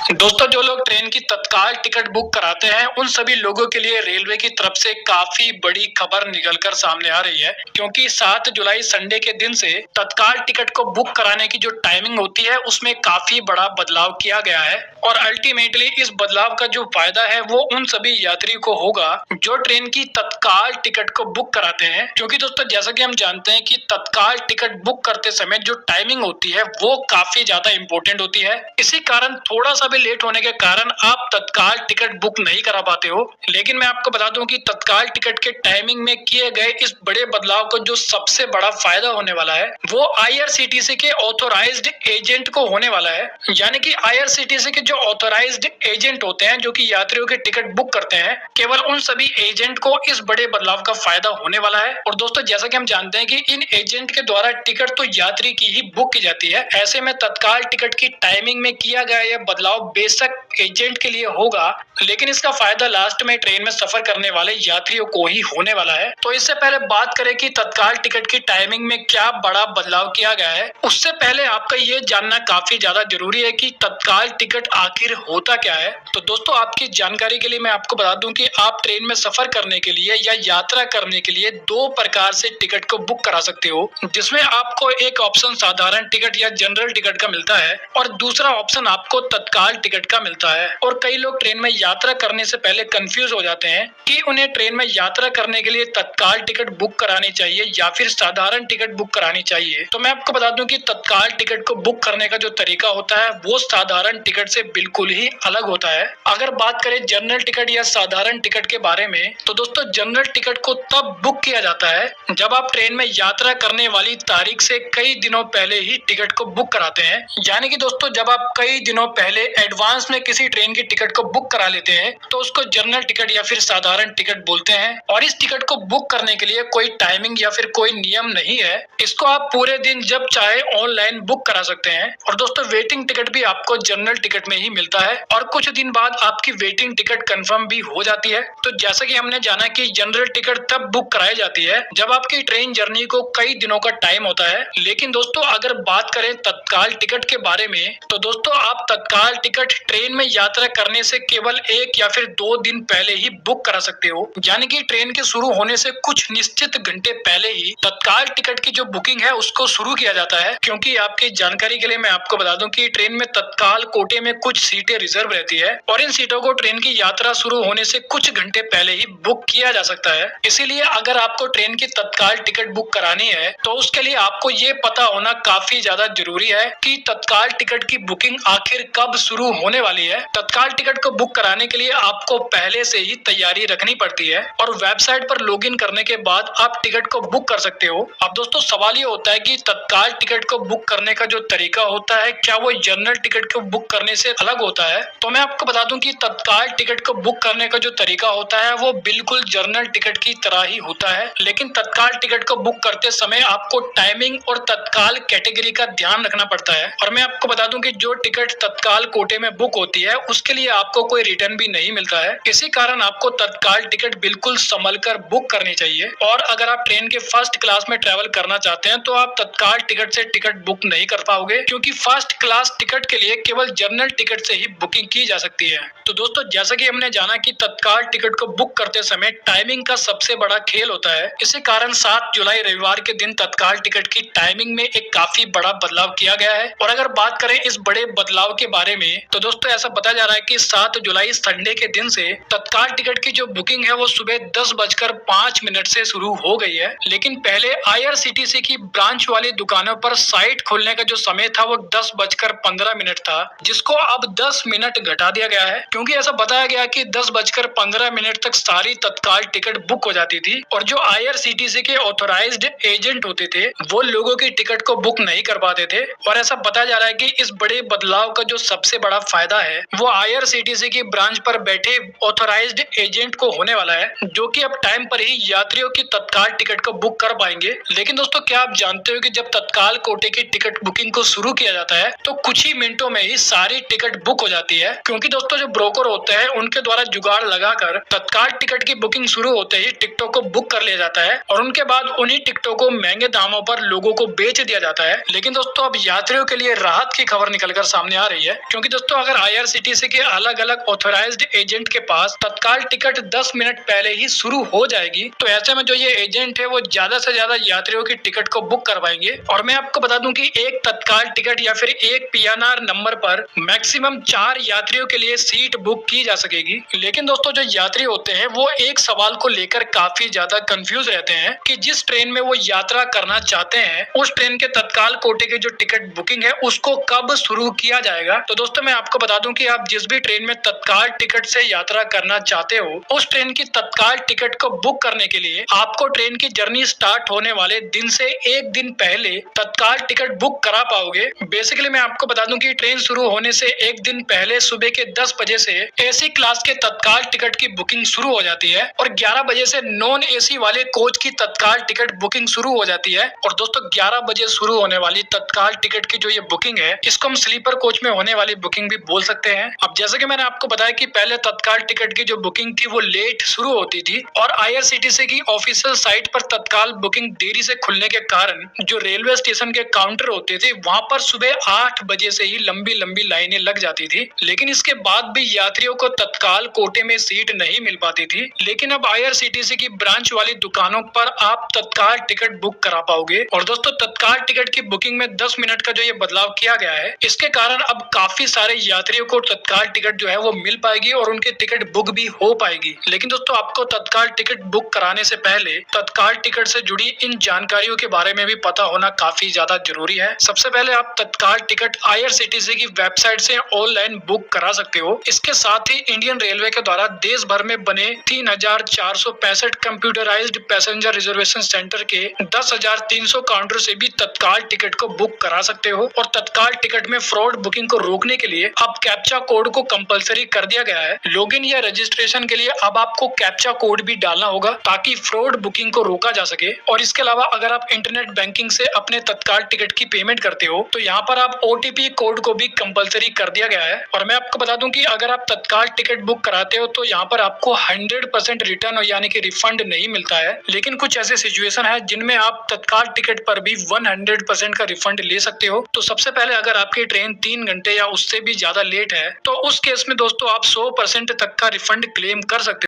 दोस्तों, जो लोग ट्रेन की तत्काल टिकट बुक कराते हैं उन सभी लोगों के लिए रेलवे की तरफ से काफी बड़ी खबर निकलकर सामने आ रही है, क्योंकि 7 जुलाई संडे के दिन से तत्काल टिकट को बुक कराने की जो टाइमिंग होती है उसमें काफी बड़ा बदलाव किया गया है। और अल्टीमेटली इस बदलाव का जो फायदा है वो उन सभी यात्री को होगा जो ट्रेन की तत्काल टिकट को बुक कराते हैं। क्योंकि दोस्तों, जैसा कि हम जानते हैं कि तत्काल टिकट बुक करते समय जो टाइमिंग होती है वो काफी ज्यादा इंपॉर्टेंट होती है। इसी कारण थोड़ा सा भी लेट होने के कारण आप तत्काल टिकट बुक नहीं करा पाते हो। लेकिन मैं आपको बता दूं कि तत्काल टिकट के टाइमिंग में किए गए इस बड़े बदलाव को जो सबसे बड़ा फायदा होने वाला है वो आईआरसीटीसी के ऑथोराइज्ड एजेंट को होने वाला है। यानी कि आईआरसीटीसी के जो ऑथोराइज्ड एजेंट होते हैं जो कि यात्रियों के टिकट बुक करते हैं, केवल उन सभी एजेंट को इस बड़े बदलाव का फायदा होने वाला है। और दोस्तों, जैसा कि हम जानते हैं कि इन एजेंट के द्वारा टिकट तो यात्री की ही बुक की जाती है। ऐसे में तत्काल टिकट की टाइमिंग में किया गया यह बदलाव बेशक एजेंट के लिए होगा, लेकिन इसका फायदा लास्ट में ट्रेन में सफर करने वाले यात्रियों को ही होने वाला है। तो इससे पहले बात करें कि तत्काल टिकट की टाइमिंग में क्या बड़ा बदलाव किया गया है, उससे पहले आपका ये जानना काफी ज्यादा जरूरी है कि तत्काल टिकट आखिर होता क्या है। तो दोस्तों, आपकी जानकारी के लिए मैं आपको बता दूं कि आप ट्रेन में सफर करने के लिए या यात्रा करने के लिए दो प्रकार से टिकट को बुक करा सकते हो, जिसमें आपको एक ऑप्शन साधारण टिकट या जनरल टिकट का मिलता है और दूसरा ऑप्शन आपको तत्काल टिकट का मिलता है। और कई लोग ट्रेन में यात्रा करने से पहले कंफ्यूज हो जाते हैं कि उन्हें ट्रेन में यात्रा करने के लिए तत्काल टिकट बुक करानी चाहिए या फिर साधारण टिकट बुक करानी चाहिए। तो मैं आपको बता दूं कि तत्काल टिकट को बुक करने का जो तरीका होता है वो साधारण टिकट से बिल्कुल ही अलग होता है। अगर बात करें जनरल टिकट या साधारण टिकट के बारे में, तो दोस्तों जनरल टिकट को तब बुक किया जाता है जब आप ट्रेन में यात्रा करने वाली तारीख से कई दिनों पहले ही टिकट को बुक कराते हैं। यानी कि दोस्तों, जब आप कई दिनों पहले एडवांस में किसी ट्रेन की टिकट को बुक करा लेते हैं तो उसको जनरल टिकट या फिर साधारण टिकट बोलते हैं। और इस टिकट को बुक करने के लिए कोई टाइमिंग या फिर कोई नियम नहीं है। इसको आप पूरे दिन जब चाहे ऑनलाइन बुक करा सकते हैं। और दोस्तों, वेटिंग टिकट भी आपको जनरल टिकट में ही मिलता है और कुछ दिन बाद आपकी वेटिंग टिकट कंफर्म भी हो जाती है। तो जैसा कि हमने जाना कि जनरल टिकट तब बुक कराई जाती है जब आपकी ट्रेन जर्नी को कई दिनों का टाइम होता है। लेकिन दोस्तों, अगर बात करें तत्काल टिकट के बारे में, तो दोस्तों आप तत्काल टिकट ट्रेन में यात्रा करने से केवल 1 या फिर 2 दिन पहले ही बुक करा सकते हो। यानी कि ट्रेन के शुरू होने से कुछ निश्चित घंटे पहले ही तत्काल टिकट की जो बुकिंग है उसको शुरू किया जाता है। क्योंकि आपकी जानकारी के लिए मैं आपको बता दूं कि ट्रेन में तत्काल कोटे में कुछ सीटें रिजर्व रहती है और इन सीटों को ट्रेन की यात्रा शुरू होने से कुछ घंटे पहले ही बुक किया जा सकता है। इसीलिए अगर आपको ट्रेन की तत्काल टिकट बुक करानी है तो उसके लिए आपको ये पता होना काफी ज्यादा जरूरी है कि तत्काल टिकट की बुकिंग आखिर कब शुरू होने वाली है। तत्काल टिकट को बुक कराने के लिए आपको पहले से ही तैयारी रखनी पड़ती है और वेबसाइट पर लॉगिन करने के बाद आप टिकट को बुक कर सकते हो। अब दोस्तों, सवाल ये होता है कि तत्काल टिकट को बुक करने का जो तरीका होता है क्या वो जनरल टिकट को बुक करने से अलग होता है। तो मैं आपको बता दूं कि तत्काल टिकट को बुक करने का जो तरीका होता है वो बिल्कुल जनरल टिकट की तरह ही होता है। लेकिन तत्काल टिकट को बुक करते समय आपको टाइमिंग और तत्काल कैटेगरी का ध्यान रखना पड़ता है। और मैं आपको बता दूं कि जो टिकट तत्काल कोटे में बुक होती है उसके लिए आपको कोई रिटर्न भी नहीं मिलता है। इसी कारण आपको तत्काल टिकट बिल्कुल संभल कर बुक करनी चाहिए। और अगर आप ट्रेन के फर्स्ट क्लास में ट्रेवल करना चाहते हैं तो आप तत्काल टिकट से टिकट बुक नहीं कर पाओगे, क्योंकि फर्स्ट क्लास टिकट के लिए केवल जनरल टिकट से ही बुकिंग की जा सकती है। तो दोस्तों, जैसा कि हमने जाना कि तत्काल टिकट को बुक करते समय टाइमिंग का सबसे बड़ा खेल होता है। इसी कारण 7 जुलाई रविवार के दिन तत्काल टिकट की टाइमिंग में एक काफी बड़ा बदलाव किया गया है। और अगर बात करें इस बड़े बदलाव के बारे में, तो दोस्तों ऐसा बताया जा रहा है कि 7 जुलाई संडे के दिन से तत्काल टिकट की जो बुकिंग है वो सुबह 10:05 से शुरू हो गई है। लेकिन पहले आईआरसीटीसी की ब्रांच वाली दुकानों पर साइट खोलने का जो समय था वो 10:15 था, जिसको अब 10 मिनट घटा दिया गया है। क्योंकि ऐसा बताया गया कि 10:15 तक सारी तत्काल टिकट बुक हो जाती थी और जो आईआरसीटीसी के ऑथोराइज्ड एजेंट होते थे वो लोगों की टिकट को बुक नहीं कर पाते थे। और ऐसा बताया जा रहा है कि इस बड़े बदलाव का जो सबसे बड़ा फायदा है वो आईआरसीटीसी की ब्रांच पर बैठे ऑथराइज्ड एजेंट को होने वाला है, जो कि अब टाइम पर ही यात्रियों की तत्काल टिकट को बुक कर पाएंगे। लेकिन दोस्तों क्या आप जानते हो कि जब तत्काल कोटे की टिकट बुकिंग को शुरू किया जाता है तो कुछ ही मिनटों में ही सारी टिकट बुक हो जाती है, क्योंकि दोस्तों जो ब्रोकर होते हैं उनके द्वारा जुगाड़ लगाकर तत्काल टिकट की बुकिंग शुरू होते ही टिकटों को बुक कर लिया जाता है और उनके बाद उन्हीं टिकटों को महंगे दामों पर लोगों को बेच दिया जाता है। लेकिन दोस्तों अब यात्रियों के लिए राहत की खबर निकलकर सामने आ रही है, क्योंकि दोस्तों अगर IRCTC के अलग अलग ऑथराइज्ड एजेंट के पास तत्काल टिकट 10 मिनट पहले ही शुरू हो जाएगी तो ऐसे में जो ये एजेंट है वो ज्यादा से ज्यादा यात्रियों की टिकट को बुक करवाएंगे। और मैं आपको बता दूं कि एक तत्काल टिकट या फिर एक PNR नंबर पर मैक्सिमम 4 यात्रियों के लिए सीट बुक की जा सकेगी। लेकिन दोस्तों जो यात्री होते हैं वो एक सवाल को लेकर काफी ज्यादा कंफ्यूज रहते हैं कि जिस ट्रेन में वो यात्रा करना चाहते हैं उस ट्रेन के तत्काल कोटे की जो टिकट बुकिंग है उसको कब शुरू किया जाएगा। तो दोस्तों मैं आपको बता दूं कि आप जिस भी ट्रेन में तत्काल टिकट से यात्रा करना चाहते हो उस ट्रेन की तत्काल टिकट को बुक करने के लिए आपको ट्रेन की जर्नी स्टार्ट होने वाले दिन से एक दिन पहले तत्काल टिकट बुक करा पाओगे। बेसिकली मैं आपको बता दूं कि ट्रेन शुरू होने से एक दिन पहले सुबह के 10 बजे से AC क्लास के तत्काल टिकट की बुकिंग शुरू हो जाती है और 11 बजे से नॉन AC वाले कोच की तत्काल टिकट बुकिंग शुरू हो जाती है। और दोस्तों 11 बजे शुरू होने वाली तत्काल टिकट की जो ये बुकिंग है इसको हम स्लीपर कोच में होने वाली बुकिंग भी बोल सकते हैं। अब जैसे कि मैंने आपको बताया कि पहले तत्काल टिकट की जो बुकिंग थी वो लेट शुरू होती थी और IRCTC की ऑफिशियल साइट पर तत्काल बुकिंग देरी से खुलने के कारण जो रेलवे स्टेशन के काउंटर होते थे वहां पर सुबह 8 बजे से ही लंबी लंबी लाइनें लग जाती थी। लेकिन इसके बाद भी यात्रियों को तत्काल कोटे में सीट नहीं मिल पाती थी। लेकिन अब IRCTC की ब्रांच वाली दुकानों पर आप तत्काल टिकट बुक करा पाओगे। और दोस्तों तत्काल टिकट की बुकिंग में 10 मिनट का जो ये बदलाव किया गया है इसके कारण अब काफी सारे यात्रियों को तत्काल टिकट जो है वो मिल पाएगी और उनकी टिकट बुक भी हो पाएगी। लेकिन दोस्तों आपको तत्काल टिकट बुक कराने से पहले तत्काल टिकट से जुड़ी इन जानकारियों के बारे में भी पता होना काफी ज्यादा जरूरी है। सबसे पहले आप तत्काल टिकट IRCTC की वेबसाइट से ऑनलाइन बुक करा सकते हो। इसके साथ ही इंडियन रेलवे के द्वारा देश भर में बने 3465 कंप्यूटराइज्ड पैसेंजर रिजर्वेशन सेंटर के 10,300 काउंटर से भी तत्काल टिकट को बुक करा सकते हो। और तत्काल टिकट में फ्रॉड बुकिंग को रोकने के लिए अब कैप्चा कोड को कंपलसरी कर दिया गया है। लॉगिन या रजिस्ट्रेशन के लिए अब आपको कैप्चा कोड भी डालना होगा ताकि फ्रॉड बुकिंग को रोका जा सके। और इसके अलावा अगर आप इंटरनेट बैंकिंग से अपने तत्काल टिकट की पेमेंट करते हो तो यहाँ पर आप OTP कोड को भी कंपलसरी कर दिया गया है। और मैं आपको बता दूं कि अगर आप तत्काल टिकट बुक कराते हो तो यहाँ पर आपको 100% रिटर्न यानी कि रिफंड नहीं मिलता है। लेकिन कुछ ऐसे सिचुएशन है जिनमें आप तत्काल टिकट पर भी 100% का रिफंड ले सकते हो। तो सबसे पहले अगर आपकी ट्रेन 3 घंटे या उससे भी ज्यादा लेट है तो उस केस में दोस्तों आप 100% तक का रिफंड क्लेम कर सकते हो।